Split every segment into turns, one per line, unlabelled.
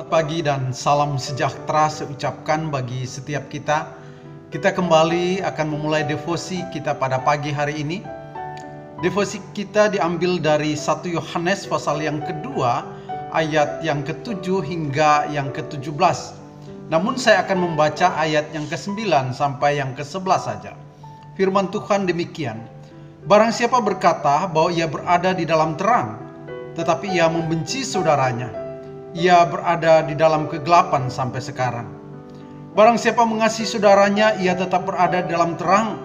Selamat pagi dan salam sejahtera saya ucapkan bagi setiap kita. Kita kembali akan memulai devosi kita pada pagi hari ini. Devosi kita diambil dari 1 Yohanes pasal yang kedua, ayat yang ke-7 hingga yang ke-17. Namun saya akan membaca ayat yang ke-9 sampai yang ke-11 saja. Firman Tuhan demikian, barang siapa berkata bahwa ia berada di dalam terang, tetapi ia membenci saudaranya, ia berada di dalam kegelapan sampai sekarang. Barang siapa mengasihi saudaranya, ia tetap berada di dalam terang,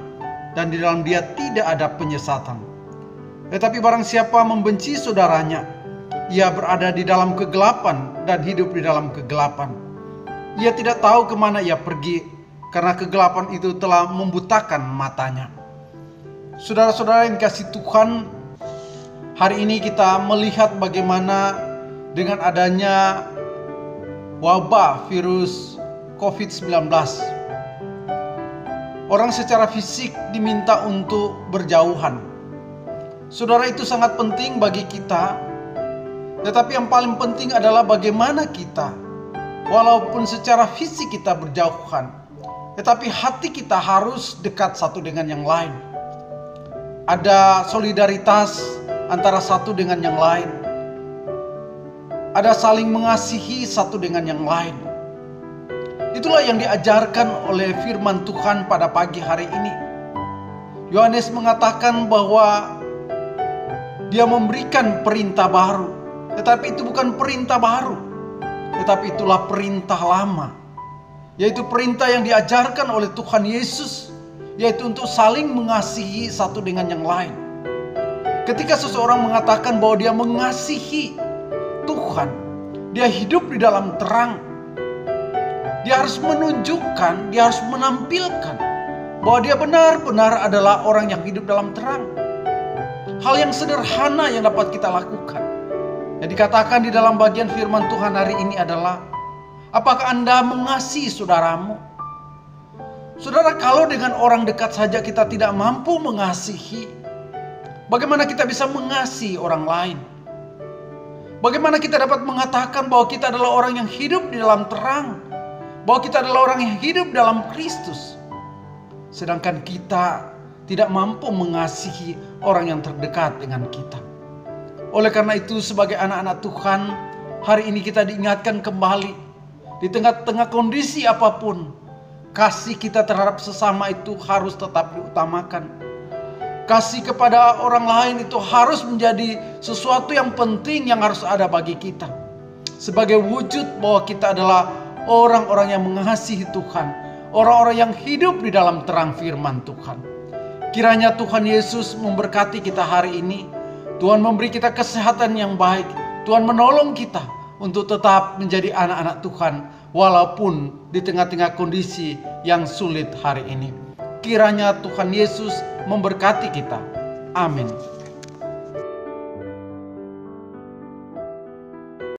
dan di dalam dia tidak ada penyesatan. Tetapi barang siapa membenci saudaranya, ia berada di dalam kegelapan dan hidup di dalam kegelapan. Ia tidak tahu kemana ia pergi, karena kegelapan itu telah membutakan matanya. Saudara-saudara yang dikasihi Tuhan, hari ini kita melihat bagaimana dengan adanya wabah virus COVID-19, orang secara fisik diminta untuk berjauhan. Saudara, itu sangat penting bagi kita. Tetapi yang paling penting adalah bagaimana kita, walaupun secara fisik kita berjauhan, tetapi hati kita harus dekat satu dengan yang lain. Ada solidaritas antara satu dengan yang lain. Ada saling mengasihi satu dengan yang lain. Itulah yang diajarkan oleh firman Tuhan pada pagi hari ini. Yohanes mengatakan bahwa dia memberikan perintah baru. Tetapi itu bukan perintah baru, tetapi itulah perintah lama. Yaitu perintah yang diajarkan oleh Tuhan Yesus, yaitu untuk saling mengasihi satu dengan yang lain. Ketika seseorang mengatakan bahwa dia mengasihi Tuhan, dia hidup di dalam terang, dia harus menunjukkan, dia harus menampilkan bahwa dia benar-benar adalah orang yang hidup dalam terang. Hal yang sederhana yang dapat kita lakukan, yang dikatakan di dalam bagian firman Tuhan hari ini adalah, apakah Anda mengasihi saudaramu? Saudara, kalau dengan orang dekat saja kita tidak mampu mengasihi, bagaimana kita bisa mengasihi orang lain? Bagaimana kita dapat mengatakan bahwa kita adalah orang yang hidup di dalam terang, bahwa kita adalah orang yang hidup dalam Kristus, sedangkan kita tidak mampu mengasihi orang yang terdekat dengan kita? Oleh karena itu, sebagai anak-anak Tuhan, hari ini kita diingatkan kembali, di tengah-tengah kondisi apapun, kasih kita terhadap sesama itu harus tetap diutamakan. Kasih kepada orang lain itu harus menjadi sesuatu yang penting yang harus ada bagi kita. Sebagai wujud bahwa kita adalah orang-orang yang mengasihi Tuhan, orang-orang yang hidup di dalam terang firman Tuhan. Kiranya Tuhan Yesus memberkati kita hari ini. Tuhan memberi kita kesehatan yang baik. Tuhan menolong kita untuk tetap menjadi anak-anak Tuhan, walaupun di tengah-tengah kondisi yang sulit hari ini. Kiranya Tuhan Yesus memberkati kita. Amin.